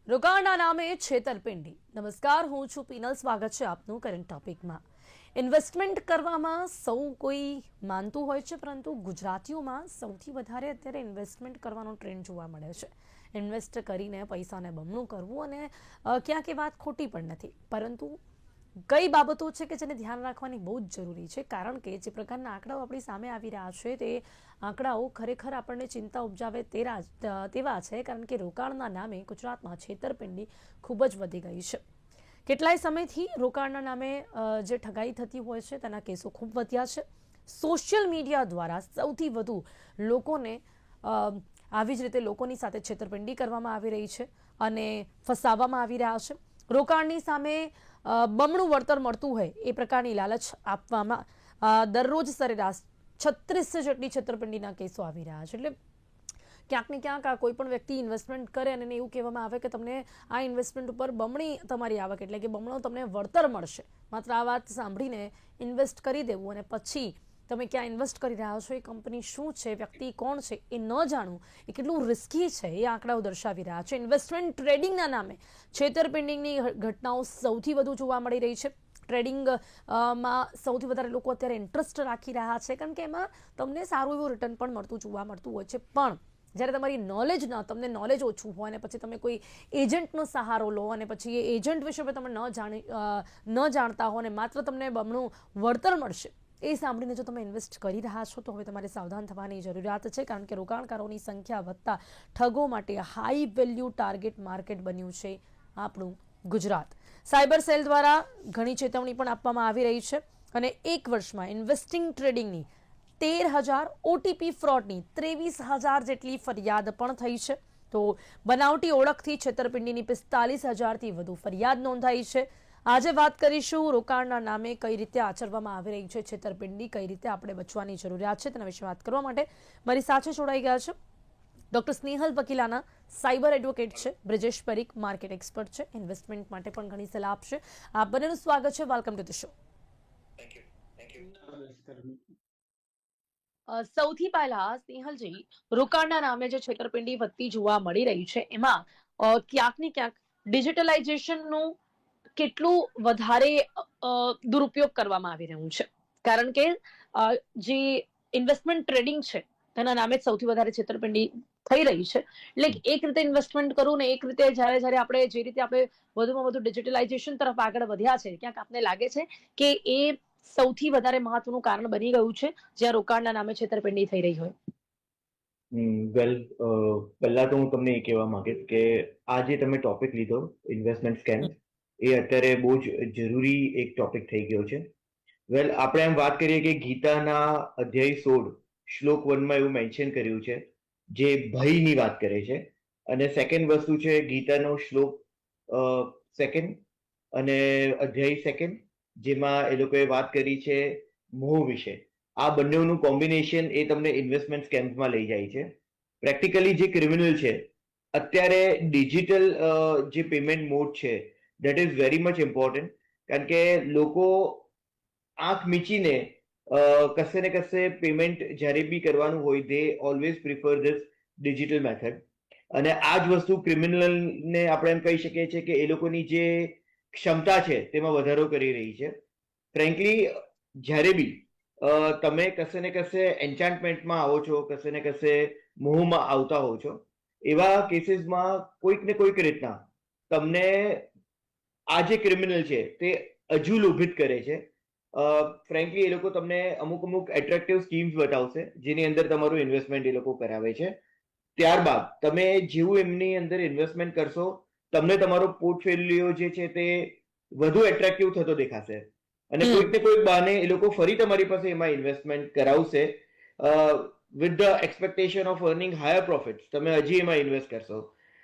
રોકાણના નામે છેતરપિંડી. નમસ્કાર, હું છું પીનલ. સ્વાગત છે આપનું કરંટ ટોપિકમાં. ઇન્વેસ્ટમેન્ટ કરવામાં સૌ કોઈ માનતું હોય છે, પરંતુ ગુજરાતીઓમાં સૌથી વધારે અત્યારે ઇન્વેસ્ટમેન્ટ કરવાનો ટ્રેન્ડ જોવા મળે છે. ઇન્વેસ્ટ કરીને પૈસાને બમણું કરવું અને ક્યાંક એ વાત ખોટી પણ નથી, પરંતુ કઈ બાબતો છે કે જેને ધ્યાન રાખવાની બહુ જ જરૂરી છે, કારણ કે જે પ્રકારના આંકડાઓ આપણી સામે આવી રહ્યા છે તે આંકડાઓ ખરેખર આપણને ચિંતા ઉપજાવે તેવા છે, કારણ કે રોકાણના નામે ગુજરાતમાં છેતરપિંડી ખૂબ જ વધી ગઈ છે. કેટલાય સમયથી રોકાણના નામે જે ઠગાઈ થતી હોય છે તેના કેસો ખૂબ વધ્યા છે. સોશિયલ મીડિયા દ્વારા સૌથી વધુ લોકોને આવી જ રીતે લોકોની સાથે છેતરપિંડી કરવામાં આવી રહી છે અને ફસાવવામાં આવી રહ્યા છે. રોકાણની સામે બમણું વળતર મળતું હોય એ પ્રકારની લાલચ આપવામાં દરરોજ સરેરાશ 36 જેટલી છેતરપિંડીના કેસો આવી રહ્યા છે. એટલે ક્યાંક ને ક્યાંક આ કોઈ પણ વ્યક્તિ ઇન્વેસ્ટમેન્ટ કરે અને એવું કહેવામાં આવે કે તમને આ ઇન્વેસ્ટમેન્ટ ઉપર બમણી તમારી આવક એટલે કે બમણો તમને વળતર મળશે. માત્ર આ વાત સાંભળીને ઇન્વેસ્ટ કરી દેવું અને પછી તમે ક્યાં ઇન્વેસ્ટ કરી રહ્યા છો, એ કંપની શું છે, વ્યક્તિ કોણ છે એ ન જાણવું એ કેટલું રિસ્કી છે એ આંકડાઓ દર્શાવી રહ્યા છે. ઇન્વેસ્ટમેન્ટ ટ્રેડિંગના નામે છેતરપિંડીની ઘટનાઓ સૌથી વધુ જોવા મળી રહી છે. ટ્રેડિંગમાં સૌથી વધારે લોકો અત્યારે ઇન્ટરેસ્ટ રાખી રહ્યા છે, કારણ કે એમાં તમને સારું એવું રિટર્ન પણ જોવા મળતું હોય છે. પણ જ્યારે તમારી તમને નોલેજ ઓછું હોય અને પછી તમે કોઈ એજન્ટનો સહારો લો અને પછી એ એજન્ટ વિશે તમે ન જાણતા હો અને માત્ર તમને બમણું વળતર મળશે એ સાંભળીને જો તમે ઇન્વેસ્ટ કરી રહ્યા છો તો હવે તમારે સાવધાન થવાની જરૂરિયાત છે, કારણ કે રોકાણકારોની સંખ્યા વધતા ઠગો માટે હાઈ વેલ્યુ ટાર્ગેટ માર્કેટ બન્યું છે આપણું ગુજરાત. સાયબર સેલ દ્વારા ઘણી ચેતવણી પણ આપવામાં આવી રહી છે અને એક વર્ષમાં ઇન્વેસ્ટિંગ ટ્રેડિંગની 13,000 ઓટીપી ફ્રોડની 23,000 જેટલી ફરિયાદ પણ થઈ છે. તો બનાવટી ઓળખથી છેતરપિંડીની 45,000થી વધુ ફરિયાદ નોંધાઈ છે. આજે વાત કરીશું રોકાણના નામે કઈ રીતે આચરવામાં આવી રહી છે છેતરપિંડી, કઈ રીતે આપણે બચવાની જરૂરિયાત છે તેના વિશે વાત કરવા માટે મારી સાથે જોડાઈ ગયા છે ડોક્ટર સ્નેહલ વકીલાના, સાયબર એડવોકેટ છે. બ્રિજેશ પરીખ, માર્કેટ એક્સપર્ટ છે, ઇન્વેસ્ટમેન્ટ માટે પણ ઘણી સલાહ આપશે. આપ બંનેનું સ્વાગત છે. Welcome to the show. સૌથી પહેલા સ્નેહલજી, રોકાણના નામે જે છેતરપિંડી વધતી જોવા મળી રહી છે એમાં ક્યાંક ને ક્યાંક ડિજિટલાઇઝેશનનું કેટલું વધારે દુરુપયોગ કરવામાં આવી રહ્યું છે, કારણ કે જે ઇન્વેસ્ટમેન્ટ ટ્રેડિંગ છે તેના નામે સૌથી વધારે છેતરપિંડી થઈ રહી છે. એટલે એક રીતે ઇન્વેસ્ટમેન્ટ કરવું ને એક રીતે જ્યારે આપણે જે રીતે આપણે વધુમાં વધુ ડિજિટલાઇઝેશન તરફ આગળ વધ્યા છે, ક્યાંક આપને લાગે છે કે એ સૌથી વધારે મહત્વનું કારણ બની ગયું છે જ્યાં રોકાણના નામે છેતરપિંડી થઈ રહી હોય? વેલ, પહેલા તો હું તમને એ કહેવા માંગીશ કે આ જે તમે ટોપિક લીધો ઇન્વેસ્ટમેન્ટ સ્કેમ્સ, એ અત્યારે બહુ જ જરૂરી એક ટોપિક થઈ ગયો છે. વેલ, આપણે એમ વાત કરીએ કે ગીતાના અધ્યાય 16 શ્લોક 1માં એવું મેન્શન કર્યું છે જે ભયની વાત કરે છે, અને સેકન્ડ વસ્તુ છે ગીતાનો શ્લોક સેકન્ડ અને અધ્યાય સેકન્ડ, જેમાં એ લોકોએ વાત કરી છે મોહ વિશે. આ બંનેનું કોમ્બિનેશન એ તમને ઇન્વેસ્ટમેન્ટ સ્કેમ્સમાં લઈ જાય છે. પ્રેક્ટિકલી જે ક્રિમિનલ છે અત્યારે ડિજિટલ જે પેમેન્ટ મોડ છે that is very much important, કારણ કે લોકો આંખ મીચીને કશે ને કશે પેમેન્ટ જ્યારે બી કરવાનું હોય દે always prefer this digital method. અને આ જ વસ્તુ ક્રિમિનલને આપણે એમ કહી શકીએ છીએ કે એ લોકોની જે ક્ષમતા છે તેમાં વધારો કરી રહી છે. ફ્રેન્કલી, જ્યારે બી તમે કશે ને કશે એન્ચાન્ટમેન્ટમાં આવો છો, કશે ને કશે મોહમાં આવતા હો છો, એવા કેસીસમાં કોઈક ને કોઈક રીતના તમને આ જે ક્રિમિનલ છે તે હજુ લોભિત કરે છે. ફ્રેન્કલી, એ લોકો તમને અમુક અમુક એટ્રેક્ટિવ સ્કીમ્સ બતાવશે જેની અંદર તમારું ઇન્વેસ્ટમેન્ટ એ લોકો કરાવે છે. ત્યારબાદ તમે જેવું એમની અંદર ઇન્વેસ્ટમેન્ટ કરશો, તમને તમારો પોર્ટફોલિયો જે છે તે વધુ એટ્રેક્ટિવ થતો દેખાશે અને કોઈક ને કોઈક બહાને એ લોકો ફરી તમારી પાસે એમાં ઇન્વેસ્ટમેન્ટ કરાવશે with the expectation of earning higher profits. તમે હજી એમાં ઇન્વેસ્ટ કરશો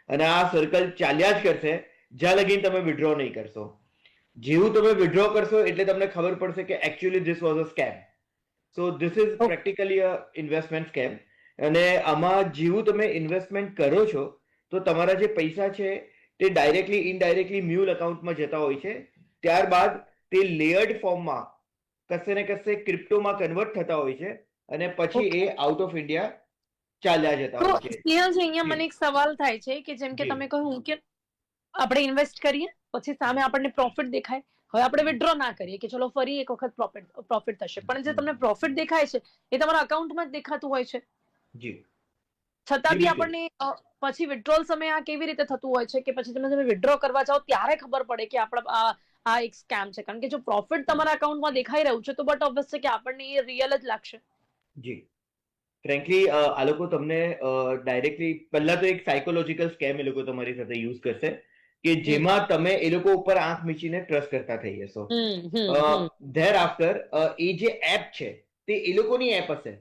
અને આ સર્કલ ચાલ્યા જ કરશે જ્યાં લગીને તમે વિડ્રો નહીં કરશો. જેવું તમે વિડ્રો કરશો એટલે તમને ખબર પડશે કે actually this was a scam. So this is practically a investment scam. અને આમાં જેવું તમે ઇન્વેસ્ટમેન્ટ કરો છો તો તમારા જે પૈસા છે તે ડાયરેક્ટલી ઇનડાયરેક્ટલી મ્યુલ અકાઉન્ટમાં જતા હોય છે. ત્યારબાદ તે લેયર્ડ ફોર્મમાં કશે ને કશે ક્રિપ્ટોમાં કન્વર્ટ થતા હોય છે અને પછી એ આઉટ ઓફ ઇન્ડિયા ચાલ્યા જતા તો હોય છે. સ્નેહલજી, અહીંયા જી મને એક સવાલ થાય છે કે જેમ કે જી તમે કહ્યું કે આપણે ઇન્વેસ્ટ કરીએ, પછી સામે આપણને પ્રોફિટ દેખાય, હવે આપણે વિડ્રો ના કરીએ કે ચલો ફરી એક વખત પ્રોફિટ થશે, પણ જે તમને પ્રોફિટ દેખાય છે એ તમારા અકાઉન્ટમાં જ દેખાતું હોય છે, જી છતાં જી બી બિલકુલ. આપણને પછી વિડ્રોલ સમયે આ કેવી રીતે થતું હોય છે કે પછી તમે વિડ્રો કરવા જાઓ ત્યારે ખબર પડે કે આપણા આ એક સ્કેમ છે, કારણ કે જો પ્રોફિટ તમારા અકાઉન્ટમાં દેખાઈ રહ્યું છે તો બટ ઓબ્વિયસ છે કે આપણને એ રિયલ જ લાગશે. જી ફ્રેન્કલી આ લોકો તમને ડાયરેક્ટલી પહેલા તો એક સાયકોલોજીકલ સ્કેમ એ લોકો તમારી સાથે યુઝ કરશે કે હમ જેમાં તમે એ લોકો ઉપર આંખ મીચીને ટ્રસ્ટ કરતા થઈ જશો. હમ. ધેર આફ્ટર એ જે એપ છે તે એ લોકોની એપ હશે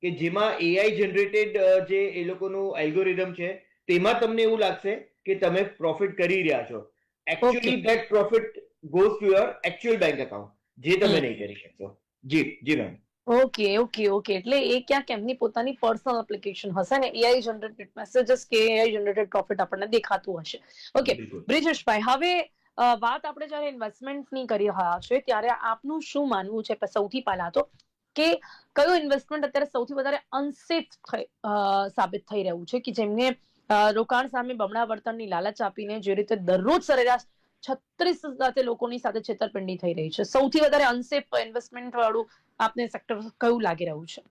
કે જેમાં એઆઈ જનરેટેડ જે એ લોકોનું એલ્ગોરિધમ છે તેમાં તમને એવું લાગશે કે તમે પ્રોફિટ કરી રહ્યા છો. Okay. Actually that profit goes to your actual bank account, જે તમે નહીં કરી શકશો. જી જી મેમ. ઓકે ઓકે ઓકે, એટલે એ ક્યાંક એમની પોતાની પર્સનલ એપ્લિકેશન હશે ને એઆઈ જનરેટેડ મેસેजेस કે એઆઈ જનરેટેડ પ્રોફિટ આપણને દેખાતું હશે. ઓકે બિલકુલ. બ્રિજેશભાઈ, હવે વાત આપણે જ્યારે ઇન્વેસ્ટમેન્ટની કરી રહ્યા છે ત્યારે આપનું શું માનવું છે સૌથી પહેલા તો કે કયું ઇન્વેસ્ટમેન્ટ અત્યારે સૌથી વધારે અનસેફ સાબિત થઈ રહ્યું છે કે જેમને રોકાણ સામે બમણા વળતરની લાલચ આપીને જે રીતે દરરોજ સરેરાશ 36 સાથે લોકોની સાથે છેતરપિંડી થઈ રહી છે, સૌથી વધારે અનસેફ ઇન્વેસ્ટમેન્ટ વાળું આપને સેક્ટર કયું લાગી રહ્યું છે?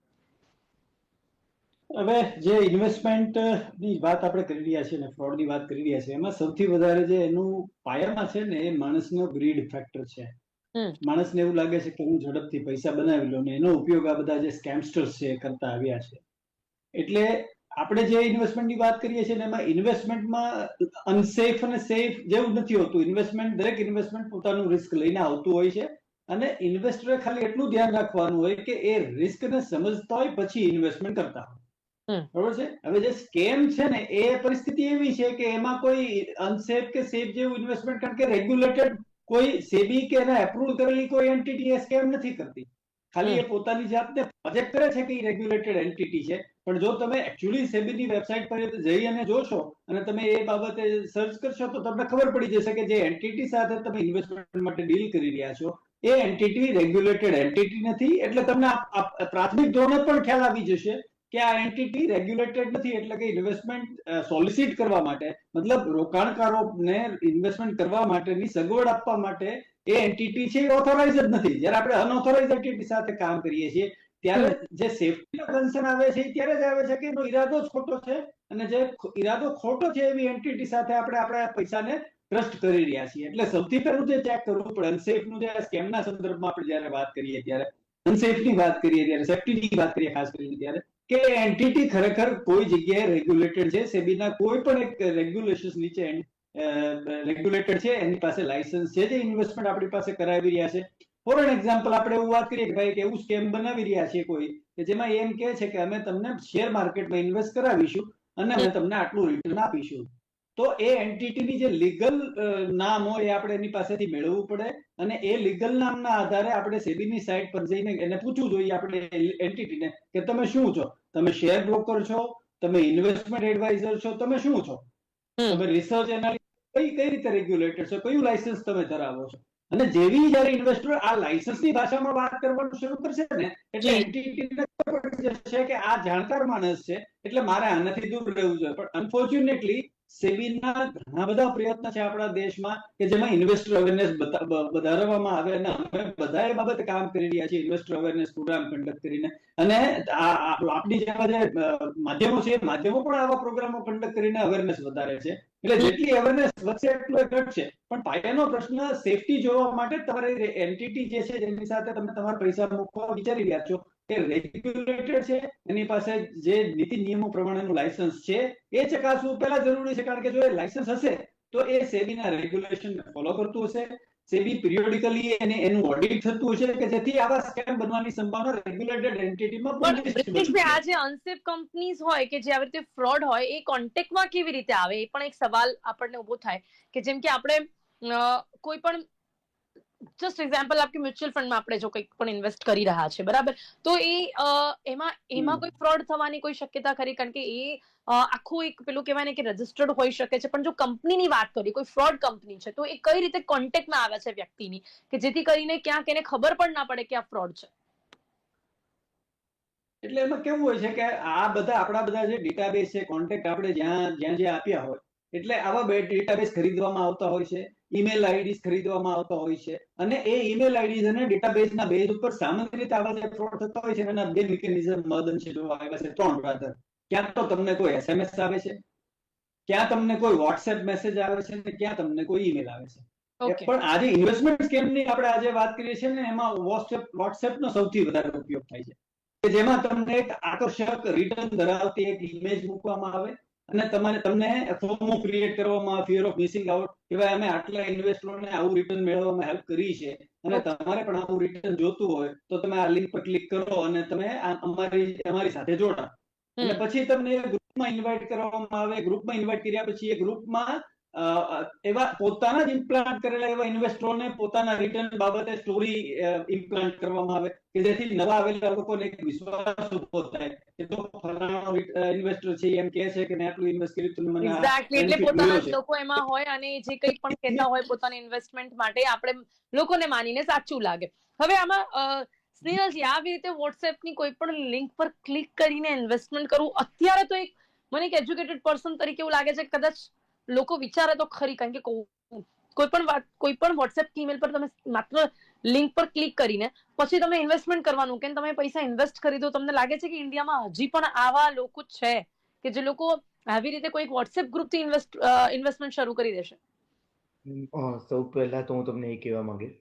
હવે જે ઇન્વેસ્ટમેન્ટ ની વાત આપણે કરી રહ્યા છીએ ને ફ્રોડ ની વાત કરી રહ્યા છીએ, એમાં સૌથી વધારે જે એનું પાયામાં છે ને એ માણસનો ગ્રીડ ફેક્ટર છે. માણસને એવું લાગે છે કે હું ઝડપથી પૈસા બનાવી લઉં ને એનો ઉપયોગ આ બધા જે સ્કેમસ્ટર્સ છે કરતા આવ્યા છે. એટલે આપણે જે ઇન્વેસ્ટમેન્ટની વાત કરીએ છીએ એમાં ઇન્વેસ્ટમેન્ટમાં અનસેફ અને સેફ જેવું નથી હોતું. ઇન્વેસ્ટમેન્ટ, દરેક ઇન્વેસ્ટમેન્ટ પોતાનું રિસ્ક લઈને આવતું હોય છે અને ઇન્વેસ્ટરે ખાલી એટલું ધ્યાન રાખવાનું હોય કે એ રિસ્કને સમજતા હોય પછી ઇન્વેસ્ટમેન્ટ કરતા હોય. બરોબર છે. હવે જે સ્કેમ છે ને એ પરિસ્થિતિ એવી છે કે એમાં કોઈ અનસેફ કે સેફ જેવું ઇન્વેસ્ટમેન્ટ, કારણ કે રેગ્યુલેટેડ કોઈ સેબી કે એને એપ્રુવ કરેલી કોઈ એન્ટિટી એ સ્કેમ નથી કરતી. ખાલી એ પોતાની જાતને પ્રોજેક્ટ કરે છે કે એ રેગ્યુલેટેડ એન્ટિટી છે, પણ જો તમે એકચ્યુઅલી સેબીની વેબસાઇટ પર જઈ અને જોશો અને તમે એ બાબતે સર્ચ કરશો તો તમને ખબર પડી જશે કે જે એન્ટિટી સાથે તમે ઇન્વેસ્ટમેન્ટ માટે ડીલ કરી રહ્યા છો એ એન્ટિટી રેગ્યુલેટેડ એન્ટિટી નથી. એટલે તમને પ્રાથમિક ધોરણે પણ ખ્યાલ આવી જશે કે આ એન્ટિટી રેગ્યુલેટેડ નથી, એટલે કે ઇન્વેસ્ટમેન્ટ સોલિસિટ કરવા માટે, મતલબ રોકાણકારોને ઇન્વેસ્ટમેન્ટ કરવા માટેની સગવડ આપવા માટે એ એન્ટિટી છે એ ઓથોરાઇઝ જ નથી. જ્યારે આપણે અનઓથોરાઇઝ એન્ટિટી સાથે કામ કરીએ છીએ ત્યારે જે સેફટીનો કન્સર્ન આવે છે ત્યારે જ આવે છે કે એનો ઈરાદો જ ખોટો છે અને જે ઈરાદો ખોટો છે એવી એન્ટિટી સાથે આપણે આપણા પૈસાને ટ્રસ્ટ કરી રહ્યા છીએ. એટલે સૌથી પહેલું જે ચેક કરવું પડે અનસેફનું, જે સ્કેમના સંદર્ભમાં આપણે જ્યારે વાત કરીએ ત્યારે અનસેફની વાત કરીએ ત્યારે, સેફટીની વાત કરીએ ખાસ કરીને ત્યારે, કે એન્ટિટી ખરેખર કોઈ જગ્યાએ રેગ્યુલેટેડ છે, સેબીના કોઈ પણ એક રેગ્યુલેશન્સ નીચે રેગ્યુલેટેડ છે, એની પાસે લાયસન્સ છે, જે ઇન્વેસ્ટમેન્ટ આપણી પાસે કરાવી રહ્યા છે. ફોર એન એક્ઝામ્પલ આપણે એવું વાત કરીએ કે ભાઈ કે એવું સ્કેમ બનાવી રહ્યા છે કોઈ કે જેમાં એમ કહે છે કે અમે તમને શેર માર્કેટમાં ઇન્વેસ્ટ કરાવીશું અને અમે તમને આટલું રિટર્ન આપીશું. તો એ એન્ટિટીની જે લીગલ નામ હોય એ આપણે એની પાસેથી મેળવવું પડે અને એ લીગલ નામના આધારે આપણે સેબીની સાઇટ પર જઈને એને પૂછવું જોઈએ આપણે એન્ટિટીને કે તમે શું છો, તમે શેર બ્રોકર છો, તમે ઇન્વેસ્ટમેન્ટ એડવાઇઝર છો, તમે શું છો, તમે રિસર્ચ એનાલિસ્ટ કઈ રીતે રેગ્યુલેટેડ છો, કયું લાયસન્સ તમે ધરાવો છો. અને જેવી જયારે ઇન્વેસ્ટર આ લાયસન્સની ભાષામાં વાત કરવાનું શરૂ કરશે ને એટલે એન્ટિટીને ખબર પડી જશે કે આ જાણકાર માણસ છે એટલે મારે આનાથી દૂર રહેવું જોઈએ. પણ અનફોર્ચ્યુનેટલી સેબીના ઘણા બધા પ્રયત્ન છે આપણા દેશમાં કે જેમાં ઇન્વેસ્ટર અવેરનેસ વધારવામાં આવે અને અમે બધા એ બાબતે કામ કરી રહ્યા છીએ ઇન્વેસ્ટર અવેરનેસ પ્રોગ્રામ કન્ડક્ટ કરીને. અને આપણી જેવા જે માધ્યમો છે માધ્યમો પણ આવા પ્રોગ્રામો કન્ડક્ટ કરીને અવેરનેસ વધારે છે. એટલે જેટલી અવેરનેસ વધશે એટલું એ ઘટશે. પણ પાયાનો પ્રશ્ન સેફટી જોવા માટે તમારે એન્ટિટી જે છે જેની સાથે તમે તમારા પૈસા મૂકવા વિચારી રહ્યા છો એ રેગ્યુલેટેડ છે, એની પાસે જે નીતિ નિયમો પ્રમાણેનું લાયસન્સ છે એ ચકાસવું પહેલા જરૂરી છે. કારણ કે જો એ લાયસન્સ હશે તો એ સેબીના રેગ્યુલેશન ફોલો કરતું હશે, સેબી પિરિયોડિકલી એનું ઓડિટ થતું હશે કે જેથી આવા સ્કેમ બનવાની સંભાવના રેગ્યુલેટેડ એન્ટિટીમાં પણ આ જે અનસેફ કંપનીઝ હોય કે જે આવી રીતે ફ્રોડ હોય એ કોન્ટેક્ટમાં કેવી રીતે આવે એ પણ એક સવાલ આપણને ઉભો થાય કે જેમ કે આપણે કોઈ પણ જસ્ટ એક્ઝામ્પલ આપકે મ્યુચ્યુઅલ ફંડમાં આપણે જો કંઈક પણ ઇન્વેસ્ટ કરી રહ્યા છે, બરાબર, તો એમાં કોઈ ફ્રોડ થવાની કોઈ શક્યતા ખરી? કારણ કે એ આખું એક પેલું કહેવાય ને કે રજિસ્ટર્ડ હોઈ શકે છે, પણ જો કંપનીની વાત કરીએ, કોઈ ફ્રોડ કંપની છે, તો એ કઈ રીતે કોન્ટેક્ટમાં આવે છે વ્યક્તિની કે જેથી કરીને ક્યાંક એને ખબર પણ ના પડે કે આ ફ્રોડ છે? એટલે એમાં કેવું હોય છે કે આ બધા આપણા બધા જે ડેટાબેઝ છે, કોન્ટેક્ટ આપણે જ્યાં જ્યાં આપ્યા હોય એટલે આવા ડેટાબેઝ ખરીદવામાં આવતા હોય છે, ઈમેલ આઈડીઝ ખરીદવામાં આવતા હોય છે, અને એ ઈમેલ આઈડીઝ અને ડેટાબેઝના બેઝ ઉપર સામાન્ય રીતે આવા જે ફ્રોડ થતા હોય છે એના બે મિકેનિઝમ મહદઅંશે જોવા આવ્યા છે, ત્રણ બ્રાધર. ક્યાં તો તમને કોઈ SMS આવે છે, ક્યાં તમને કોઈ WhatsApp મેસેજ આવે છે, અને ક્યાં તમને કોઈ ઈમેલ આવે છે. પણ આજે ઇન્વેસ્ટમેન્ટ સ્કેમની આપણે આજે વાત કરીએ છીએ ને, એમાં WhatsApp નો સૌથી વધારે ઉપયોગ થાય છે, કે જેમાં તમને એક આકર્ષક રિટર્ન ધરાવતી એક ઇમેજ મૂકવામાં આવે અને તમને ફોમો ક્રિએટ કરવામાં, ફિયર ઓફ મિસિંગ આઉટ, કે ભાઈ અમે આટલા ઇન્વેસ્ટરોને આવું રિટર્ન મેળવવામાં હેલ્પ કરી છે અને તમારે પણ આવું રિટર્ન જોતું હોય તો તમે આ લિંક પર ક્લિક કરો અને તમે અમારી સાથે જોડાઓ. અને પછી તમને ગ્રુપમાં ઇન્વાઇટ કરવામાં આવે. ગ્રુપમાં ઇન્વાઇટ કર્યા પછી એ ગ્રુપમાં એવા પોતાના જ ઇમ્પ્લાન્ટ કરેલા એવા ઇન્વેસ્ટરોને પોતાના રિટર્ન બાબતે સ્ટોરી ઇમ્પ્લાન્ટ કરવામાં આવે કે જેથી નવા આવેલા લોકોને એક વિશ્વાસ ઉભો થાય કે તો ફલાણો ઇન્વેસ્ટર છે એમ કહે છે કે મેં આટલું ઇન્વેસ્ટ કર્યું તો મને એક્ઝેક્ટલી, એટલે પોતાના જ લોકો એમાં હોય અને જે કંઈ પણ કહેતા હોય પોતાના ઇન્વેસ્ટમેન્ટ માટે આપણે લોકોને માનીને સાચું લાગે. હવે આમાં સ્નેહલજી, આવી રીતે WhatsAppની કોઈ પણ લિંક પર ક્લિક કરીને ઇન્વેસ્ટમેન્ટ કરવું અત્યારે તો એક મને એક એજ્યુકેટેડ પર્સન તરીકે એવું લાગે છે કે કદાચ લોકો વિચારે તો ખરી, કારણ કે કોઈ પણ WhatsApp ઈમેલ પર તમે માત્ર લિંક પર ક્લિક કરીને પછી તમે ઇન્વેસ્ટમેન્ટ કરવાનું કે તમે પૈસા ઇન્વેસ્ટ કરી દો. તમને લાગે છે કે ઇન્ડિયામાં હજી પણ આવા લોકો છે કે જે લોકો આવી રીતે કોઈ WhatsApp ગ્રુપથી ઇન્વેસ્ટમેન્ટ શરૂ કરી દેશે? સૌ પહેલા તો હું તમને એ કહેવા માંગીશ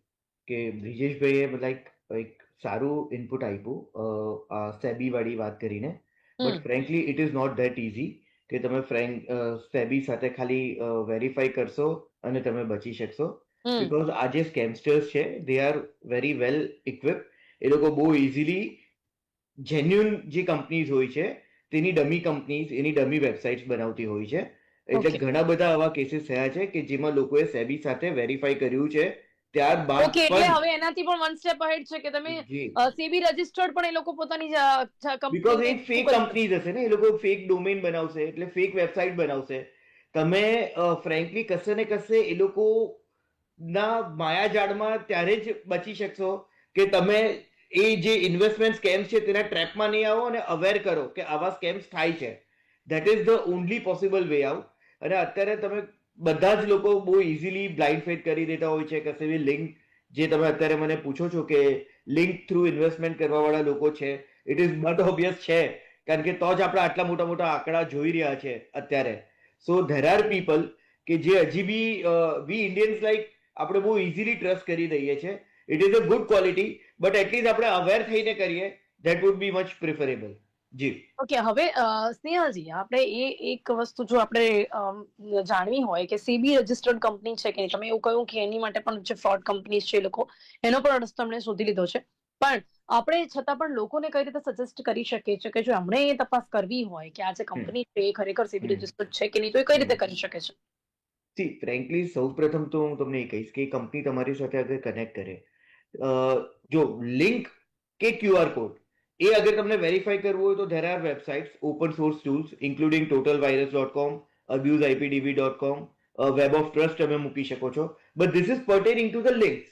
કે બ્રિજેશભાઈએ એક સારું ઇનપુટ આપ્યું સેબી વાળી વાત કરીને, but frankly it is not that easy કે તમે સેબી સાથે ખાલી વેરીફાઈ કરશો અને તમે બચી શકશો. બીકોઝ આ જે સ્કેમસ્ટર્સ છે they are very well equip. એ લોકો બહુ ઇઝીલી જેન્યુન જે કંપનીઝ હોય છે તેની ડમી કંપનીઝ, એની ડમી વેબસાઇટ્સ બનાવતી હોય છે. એટલે ઘણા બધા આવા કેસીસ થયા છે કે જેમાં લોકોએ સેબી સાથે વેરીફાઈ કર્યું છે, ત્યારબાદ એટલે હવે એનાથી પણ વન સ્ટેપ અહેડ છે કે તમે સેબી રજિસ્ટર્ડ પણ એ લોકો પોતાની બીકોઝ એ ફેક કંપનીઝ હશે ને, એ લોકો ફેક ડોમેન બનાવશે, એટલે ફેક વેબસાઇટ બનાવશે. તમે ફ્રેન્કલી કશે ને કશે એ લોકો ના માયાજાળમાં ત્યારે જ બચી શકશો કે તમે એ જે ઇન્વેસ્ટમેન્ટ સ્કેમ્સ છે તેના ટ્રેપમાં નહીં આવો અને અવેર કરો કે આવા સ્કેમ્સ થાય છે. That is the only possible way out. અને અત્યારે તમે બધા જ લોકો બહુ ઇઝીલી બ્લાઇન્ડ ફેડ કરી દેતા હોય છે. કશે બી લિંક, જે તમે અત્યારે મને પૂછો છો કે લિંક થ્રુ ઇન્વેસ્ટમેન્ટ કરવા વાળા લોકો છે, ઇટ ઇઝ નોટ ઓબ્વિયસ છે, કારણ કે તો જ આપણે આટલા મોટા મોટા આંકડા જોઈ રહ્યા છે અત્યારે. સો ધેર આર પીપલ કે જે હજી બી વી ઇન્ડિયન્સ આપણે બહુ ઇઝીલી ટ્રસ્ટ કરી દઈએ છીએ. It is a good quality, but at least આપણે અવેર થઈને કરીએ, that would be much preferable. જી ઓકે, હવે સ્નેહલજી, આપણે એક વસ્તુ જો આપણે જાણવી હોય કે સેબી રજિસ્ટર્ડ કંપની છે કે તમે એવું કહ્યું કે એની માટે પણ જે ફ્રોડ કંપની છે એ લોકો એનો પણ રસ્તો અમને શોધી લીધો છે, પણ આપણે છતાં પણ લોકોને કઈ રીતે સજેસ્ટ કરી શકીએ છીએ કે જો એમણે એ તપાસ કરવી હોય કે આ જે કંપની છે એ ખરેખર સેબી રજિસ્ટર્ડ છે કે નહીં, તો એ કઈ રીતે કરી શકે છે? સી ફ્રેન્કલી સૌ પ્રથમ તો હું તમને એ કહીશ કે કંપની તમારી સાથે અગર કનેક્ટ કરે, જો લિંક કે QR કોડ એ અગર તમને વેરીફાઈ કરવું હોય તો there are websites, open source tools including totalvirus.com, abuseipdb.com, web of trust તમે મૂકી શકો છો. But this is પર્ટેનિંગ to the links.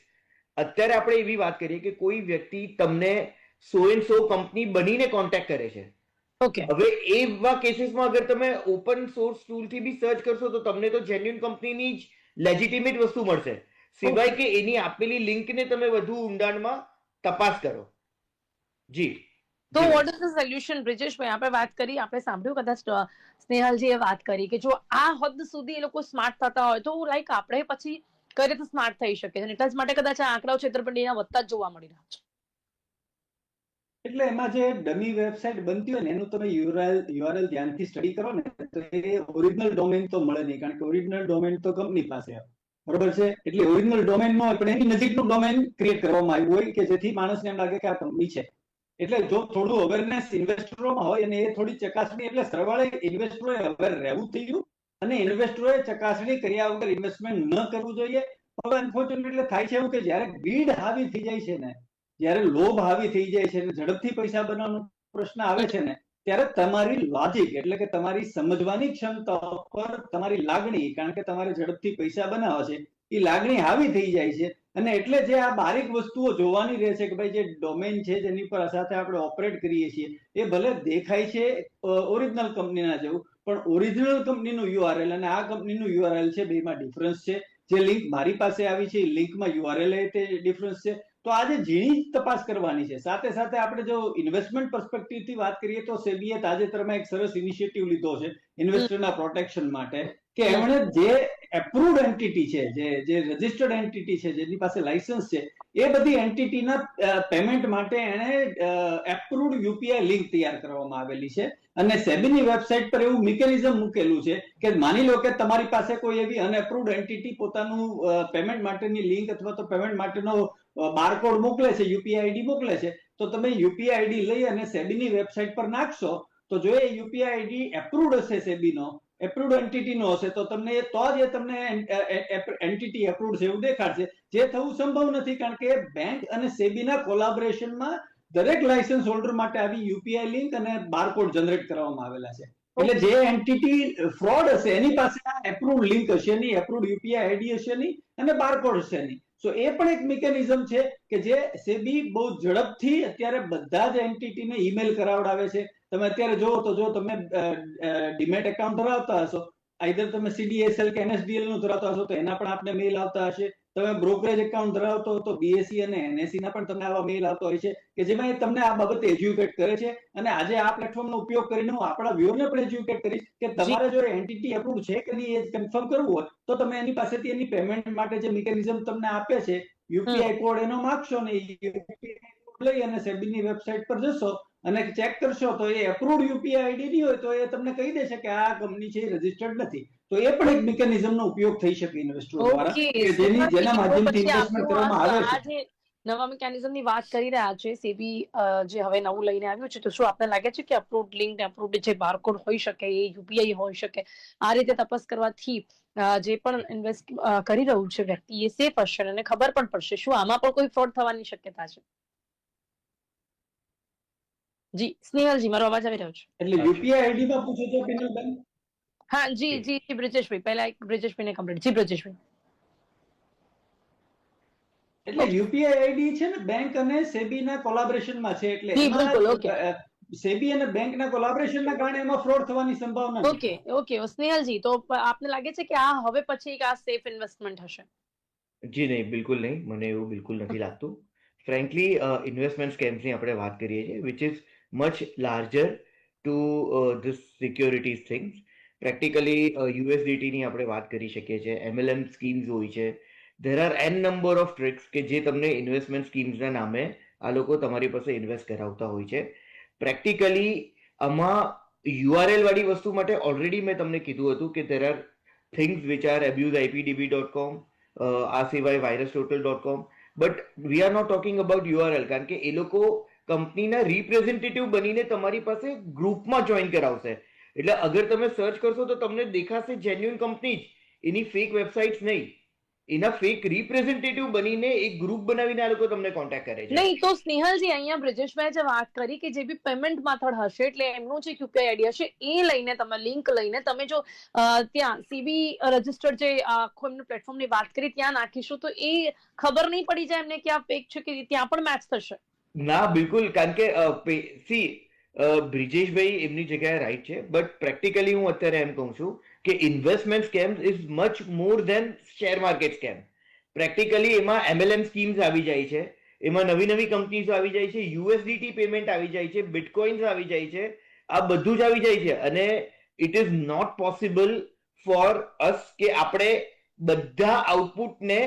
અત્યારે આપણે એવી વાત કરીએ કે કોઈ વ્યક્તિ તમને સો એન્ડ સો કંપની બનીને કોન્ટેક્ટ કરે છે. હવે એવા કેસીસમાં અગર તમે ઓપન સોર્સ ટૂલથી બી સર્ચ કરશો તો તમને તો જેન્યુન કંપનીની જ લેજિટિમેટ વસ્તુ મળશે, સિવાય કે એની આપેલી લિંકને તમે વધુ ઊંડાણમાં તપાસ કરો. જી તો what is the solution? Brijeshbhai, આપણે વાત કરી, આપણે સાંભળ્યું કદાચ સ્નેહલજીએ વાત કરી કે જો આ હદ સુધી એ લોકો સ્માર્ટ થતા હોય તો આપણે પછી કઈ રીતે સ્માર્ટ થઈ શકે છે, એટલા જ માટે કદાચ આ આંકડાઓ છેતરપિંડીના વધતા જ જોવા મળી રહ્યા છે. એટલે એમાં જે ડમી વેબસાઇટ બનતી હોય ને એનું તમે યુઆરએલ ધ્યાનથી સ્ટડી કરો ને તો એ ઓરિજિનલ ડોમેન તો મળે નહીં, કારણ કે ઓરિજિનલ ડોમેન તો કંપની પાસે આવે, બરોબર છે? એટલે ઓરિજિનલ ડોમેન નો હોય પણ એની નજીકનું ડોમેન ક્રિએટ કરવામાં આવ્યું હોય કે જેથી માણસને એમ લાગે કે આ કંપની છે. એટલે જો થોડું અવેરનેસ ઇન્વેસ્ટરોમાં હોય અને એ થોડી ચકાસણી, એટલે સરવાળે ઇન્વેસ્ટરોએ અવેર રહેવું થઈ ગયું અને ઇન્વેસ્ટરોએ ચકાસણી કર્યા વગર ઇન્વેસ્ટમેન્ટ ન કરવું જોઈએ. હવે અનફોર્ચ્યુનેટલી થાય છે એવું કે જ્યારે ગ્રીડ હાવી થઈ જાય છે ને, જ્યારે લોભ હાવી થઈ જાય છે, ઝડપથી પૈસા બનાવવાનો પ્રશ્ન આવે છે ને, ત્યારે તમારી લોજિક એટલે કે તમારી સમજવાની ક્ષમતા પર તમારી લાગણી, કારણ કે તમારે ઝડપથી પૈસા બનાવવા છે એ લાગણી હાવી થઈ જાય છે. અને એટલે જે આ બારીક વસ્તુઓ જોવાની રહે છે કે ભાઈ જે ડોમેન છે જેની પર સાથે આપણે ઓપરેટ કરીએ છીએ એ ભલે દેખાય છે ઓરિજિનલ કંપનીના જેવું, પણ ઓરિજિનલ કંપનીનું યુઆરએલ અને આ કંપનીનું યુઆરએલ છે, બેમાં ડિફરન્સ છે. જે લિંક મારી પાસે આવી છે એ લિંકમાં યુઆરએલ તે ડિફરન્સ છે. તો આજે ઝીણી તપાસ કરવાની છે. સાથે સાથે આપણે જો ઇન્વેસ્ટમેન્ટ પર્સપેક્ટિવ થી વાત કરીએ તો સેબીએ તાજેતરમાં એક સરસ ઇનિશિયેટિવ લીધો છે ઇન્વેસ્ટરના પ્રોટેક્શન માટે, કે એમણે જે એપ્રુવડ એન્ટિટી છે, જે રજિસ્ટર્ડ એન્ટિટી છે, જેની પાસે લાયસન્સ છે, એ બધી એન્ટિટીના પેમેન્ટ માટે એણે એપ્રુવડ યુપીઆઈ લિંક તૈયાર કરવામાં આવેલી છે. અને સેબીની વેબસાઇટ પર એવું મિકેનિઝમ મૂકેલું છે કે માની લો કે તમારી પાસે કોઈ એવી અનએપ્રુવડ એન્ટિટી પોતાનું પેમેન્ટ માટેની લિંક અથવા તો પેમેન્ટ માટેનો બારકોડ મોકલે છે, યુપીઆઈ આઈડી મોકલે છે, તો તમે યુપીઆઈ આઈડી લઈ અને સેબીની વેબસાઇટ પર નાખશો તો જો એ યુપીઆઈ આઈડી એપ્રુવડ હશે, સેબીનો એપ્રુવડ એન્ટિટીનો હશે, તો તમને તો જ એ તમને એન્ટિટી એપ્રુવડ છે એવું દેખાડશે. જે થવું સંભવ નથી, કારણ કે બેંક અને સેબીના કોલાબોરેશનમાં દરેક લાયસન્સ હોલ્ડર માટે આવી યુપીઆઈ લિંક અને બારકોડ જનરેટ કરવામાં આવેલા છે. એટલે જે એન્ટિટી ફ્રોડ હશે એની પાસે આ એપ્રુવડ લિંક હશે નહીં, એપ્રુવડ યુપીઆઈ આઈડી હશે નહીં અને બારકોડ હશે નહીં. સો એ પણ એક મિકેનિઝમ છે કે જે સેબી બહુ ઝડપથી અત્યારે બધા જ એન્ટિટીને ઈમેલ કરાવડાવે છે. તમે અત્યારે જોવો તો જો તમે ડીમેટ એકાઉન્ટ ધરાવતા હશો, આઈધર તમે સીડીએસએલ કે એનએસડીએલ નું ધરાવતા હશો તો એના પણ આપને મેલ આવતા હશે. તમે બ્રોકરેજ એકાઉન્ટ ધરાવતો હો તો બીએસસી અને એનએસસી ના પણ તમને આવા મેલ આવતો હોય છે કે જેમાં એ તમને આ બાબતે એજ્યુકેટ કરે છે. અને આજે આ પ્લેટફોર્મનો ઉપયોગ કરીને હું આપણા વ્યુઅરને પણ એજ્યુકેટ કરીશ કે તમારે જો એન્ટિટી એપ્રુવ છે કે નહીં એ કન્ફર્મ કરવું હોય તો તમે એની પાસેથી એની પેમેન્ટ માટે જે મિકેનિઝમ તમને આપે છે, યુપીઆઈ કોડ એનો માંગશો ને યુપીઆઈ કોડ લઈ અને સેબીની વેબસાઇટ પર જશો અને ચેક કરશો તો એ એપ્રુવડ યુપીઆઈ આઈડી નહીં હોય તો એ તમને કહી દેશે કે આ કંપની છે એ રજિસ્ટર્ડ નથી. તો એ પણ એક મિકેનિઝમનો ઉપયોગ થઈ શકે ઇન્વેસ્ટરો દ્વારા કે જેના માધ્યમથી ઇન્વેસ્ટમેન્ટ કરવામાં આવે છે. નવા મિકેનિઝમની વાત કરી રહ્યા છે સેબી, જે હવે નવું લઈને આવ્યું છે, તો શું આપને લાગે છે કે અપ્રુવડ લિંક, અપ્રુવડ જે બારકોડ હોઈ શકે, એ યુપીઆઈ હોઈ શકે, આ રીતે તપાસ કરવાથી જે પણ ઇન્વેસ્ટ કરી રહ્યું છે વ્યક્તિ એ સેફ હશે અને ખબર પણ પડશે? શું આમાં પણ કોઈ ફ્રોડ થવાની શક્યતા છે? જી સ્નેહલજી, મારો અવાજ આવી રહ્યો છે? એટલે યુપીઆઈ આઈડી માં પૂછો છો પિનલબેન? હા જી જી બ્રિજેશભાઈ, પહેલા એક બ્રિજેશભાઈને કમ્પ્લીટ. જી બ્રિજેશભાઈ. એટલે યુપીઆઈ આઈડી છે ને બેંક અને સેબીના કોલાબોરેશનમાં છે, એટલે સેબી અને બેંકના કોલાબોરેશનના કારણે એમાં ફ્રોડ થવાની સંભાવના નથી. ઓકે સ્નેહલજી, તો આપને લાગે છે કે આ હવે પછી આ સેફ ઇન્વેસ્ટમેન્ટ હશે? જી નહીં, બિલકુલ નહીં, મને એવું બિલકુલ નથી લાગતું. ફ્રેન્કલી ઇન્વેસ્ટમેન્ટ સ્કેમ્સની આપણે વાત કરીએ છીએ which is much larger to this securities things. Practically યુએસડીટીની આપણે વાત કરી શકીએ છીએ, એમએલએમ સ્કીમ્સ હોય છે. There are an number of tricks કે જે તમને ઇન્વેસ્ટમેન્ટ સ્કીમ્સના નામે આ લોકો તમારી પાસે ઇન્વેસ્ટ કરાવતા હોય છે. પ્રેક્ટિકલી આમાં યુઆરએલ વાળી વસ્તુ માટે ઓલરેડી મેં તમને કીધું હતું કે there are things which are abusepdb.com, આ સિવાય virustotal.com, but we are not talking about URL, કારણ કે એ લોકો કંપનીના રિપ્રેઝેન્ટેટિવ બનીને તમારી પાસે ગ્રુપમાં જોઈન કરાવશે. એટલે અગર તમે સર્ચ કરશો તો તમને દેખાશે જેન્યુઇન કંપની જ, એની ફેક વેબસાઇટ્સ નહીં, એના ફેક રિપ્રેઝેન્ટેટિવ બનીને એક ગ્રુપ બનાવીને આ લોકો તમને કોન્ટેક્ટ કરે છે. નહીં તો સ્નેહલજી, અહીંયા બ્રિજેશભાઈ જે વાત કરી કે જે બી પેમેન્ટ મેથડ હશે, એટલે એમનું જે યુપીઆઈ આઈડી હશે એ લઈને તમે લિંક લઈને તમે જો ત્યાં સીબી રજિસ્ટર્ડ જે આખું એમનું પ્લેટફોર્મની વાત કરી ત્યાં નાખીશું તો એ ખબર નહીં પડી જાય એમને કે આ ફેક છે કે ત્યાં પણ મેચ થશે? ના બિલકુલ, કારણ કે સી બ્રિજેશભાઈ એમની જગ્યાએ રાઈટ છે, બટ પ્રેક્ટિકલી હું અત્યારે એમ કહું છું કે investment scams is much more than share market scam. Practically એમાં એમએલએમ સ્કીમ્સ આવી જાય છે, એમાં નવી નવી કંપનીઝ આવી જાય છે, યુએસડીટી પેમેન્ટ આવી જાય છે, બિટકોઇન્સ આવી જાય છે, આ બધું જ આવી જાય છે. અને it is not possible for us કે આપણે બધા આઉટપુટને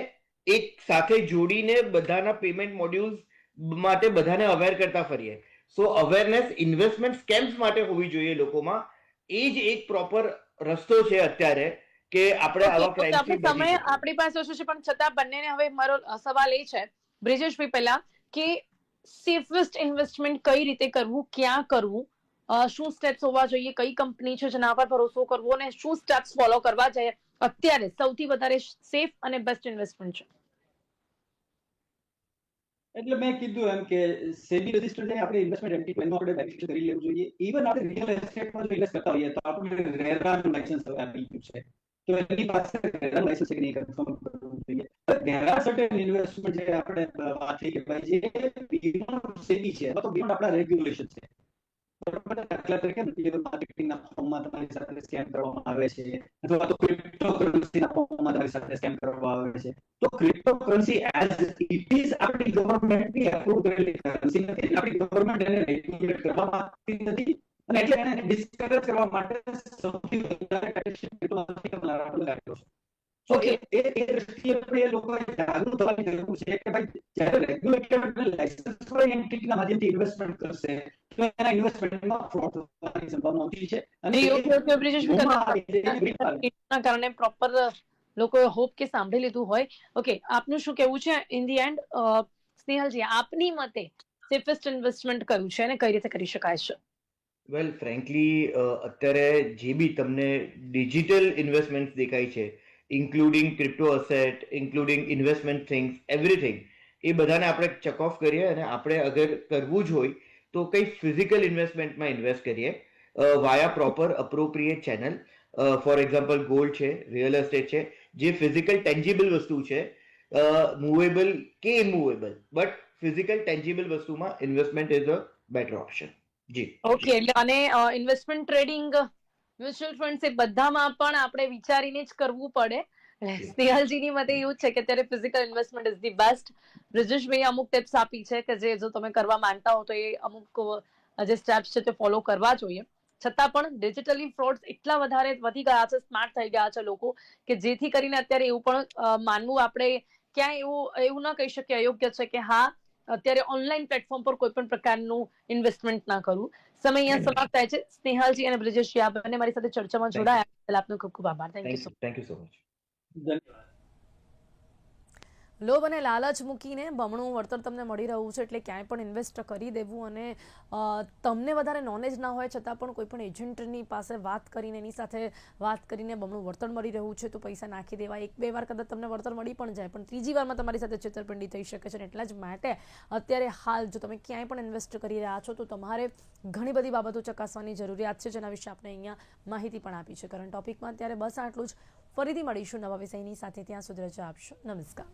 એક સાથે જોડીને બધાના પેમેન્ટ મોડ્યુલ્સ માટે બધાને અવેર કરતા ફરીએ. સો અવેરનેસ ઇન્વેસ્ટમેન્ટ સ્કેમ્સ માટે હોવી જોઈએ લોકોમાં. એ જ એક પ્રોપર રસ્તો છે અત્યારે કે આપણે આવા ક્રાઇમથી બચી શકીએ. આપણી પાસે ઓછું છે પણ છતાં બંનેને હવે મારો સવાલ એ છે બ્રિજેશભાઈ પહેલા કે સેફેસ્ટ ઇન્વેસ્ટમેન્ટ કઈ રીતે કરવું, ક્યાં કરવું, શું સ્ટેપ્સ હોવા જોઈએ, કઈ કંપની છે જેના પર ભરોસો કરવો અને શું સ્ટેપ્સ ફોલો કરવા જોઈએ અત્યારે સૌથી વધારે સેફ અને બેસ્ટ ઇન્વેસ્ટમેન્ટ છે? એટલે મેં કીધું એમ કે સેબી રજિસ્ટર્ડ આપણે ઇન્વેસ્ટમેન્ટ એન્ટિટી એનું આપણે વેરિફિકેશન કરી લેવું જોઈએ. ઇવન આપણે રિયલ એસ્ટેટમાં જો ઇન્વેસ્ટ કરતા હોઈએ તો આપણે રેરાનું લાયસન્સ હવે આપી ગયું છે. તો એની પાસે લાયસન્સ છે કે નહીં કન્ફર્મ કરવું જોઈએ. there are certain investment જે આપણે વાત થઈ કે ભાઈ જે beyond SEBI છે અથવા તો beyond આપણા રેગ્યુલેશન છે. બરોબર, દાખલા તરીકે મટીરિયલ માર્કેટિંગના ફોર્મમાં તમારી સાથે સ્કેમ કરવામાં આવે છે અથવા તો ક્રિપ્ટોકરન્સીના ફોર્મમાં તમારી સાથે સ્કેમ કરવામાં આવે છે. તો ક્રિપ્ટોકરન્સી એઝ ઇટ ઇઝ આપણી ગવર્મેન્ટની એપ્રુવ કરેલી કરન્સી નથી. આપણી ગવર્મેન્ટ એને રેગ્યુલેટ કરવા માંગતી નથી અને એટલે એને ડિસ્કરેજ કરવા માટે સૌથી વધારે ટેક્સેશન ક્રિપ્ટોમાંથી લગાડ્યો છે. તો એ દ્રષ્ટિએ પણ એ લોકોએ જાગૃત થવાની જરૂર છે કે ભાઈ જ્યારે રેગ્યુલેટેડ લાયસન્સ વાળી એન્ટિટીના માધ્યમથી ઇન્વેસ્ટમેન્ટ કરશે તો એના ઇન્વેસ્ટમેન્ટમાં ફ્રોડ થવાની સંભાવના ઓછી છે અને ના કારણે પ્રોપર લોકોએ હોપ કે સાંભળી લીધું હોય. ઓકે, આપનું શું કહેવું છે ઇન ધી એન્ડ? સ્નેહલજી, આપની મતે સેફેસ્ટ ઇન્વેસ્ટમેન્ટ કયું છે અને કઈ રીતે કરી શકાય છે? વેલ ફ્રેન્કલી અત્યારે જે બી તમને ડિજિટલ ઇન્વેસ્ટમેન્ટ દેખાય છે, including crypto asset, including investment things, everything, એ બધાને આપણે ચેક ઓફ કરીએ અને આપણે અગર કરવું જ હોય તો કંઈ ફિઝિકલ ઇન્વેસ્ટમેન્ટમાં ઇન્વેસ્ટ કરીએ via proper appropriate channel. For example gold છે, રિયલ એસ્ટેટ છે, જે ફિઝિકલ ટેન્જિબલ વસ્તુ છે, મૂવેબલ કે ઇમૂવેબલ, બટ ફિઝિકલ ટેન્જિબલ વસ્તુમાં investment is a better option. જી. ઓકે, એટલે અને ઇન્વેસ્ટમેન્ટ ટ્રેડિંગ, મ્યુચ્યુઅલ ફંડ્સ, એ બધામાં પણ આપણે વિચારીને જ કરવું પડે. સ્નેહલજીની મતે એવું છે કે અત્યારે physical investment is the best. Brijeshbhai અમુક ટિપ્સ આપી છે કે જે જો તમે કરવા માંગતા હો તો એ અમુક જે સ્ટેપ્સ છે તે ફોલો કરવા જોઈએ. છતાં પણ ડિજિટલી ફ્રોડ્સ એટલા વધારે વધી ગયા છે, સ્માર્ટ થઈ ગયા છે લોકો, કે જેથી કરીને અત્યારે એવું પણ માનવું આપણે ક્યાંય એવું ન કહી શકીએ અયોગ્ય છે કે હા અત્યારે ઓનલાઈન પ્લેટફોર્મ પર કોઈ પણ પ્રકારનું ઇન્વેસ્ટમેન્ટ ના કરવું. સમય અહીંયા સમાપ્ત થાય છે. સ્નેહલજી અને બ્રિજેશજી, આ બંને મારી સાથે ચર્ચામાં જોડાયા, આપનો ખૂબ ખૂબ આભાર. Thank you so much. Thank you so much. ધન્યવાદ. લોભ અને લાલચ મૂકીને બમણું વળતર તમને મળી રહ્યું છે, એટલે ક્યાંય પણ ઇન્વેસ્ટ કરી દેવું અને તમને વધારે નોલેજ ના હોય છતાં પણ કોઈ પણ એજન્ટની પાસે વાત કરીને એની સાથે વાત કરીને બમણું વળતર મળી રહ્યું છે તો પૈસા નાખી દેવા. એક બે વાર કદાચ તમને વળતર મળી પણ જાય, પણ ત્રીજી વારમાં તમારી સાથે છેતરપિંડી થઈ શકે છે. એટલા જ માટે અત્યારે હાલ જો તમે ક્યાંય પણ ઇન્વેસ્ટ કરી રહ્યા છો તો તમારે ઘણી બધી બાબતો ચકાસવાની જરૂરિયાત છે, જેના વિશે આપણે અહીંયા માહિતી પણ આપી છે. કરંટ ટોપિકમાં અત્યારે બસ આટલું જ. ફરીથી મળીશું નવા વિષયની સાથે. ત્યાં સુધી રજા આપશો. નમસ્કાર.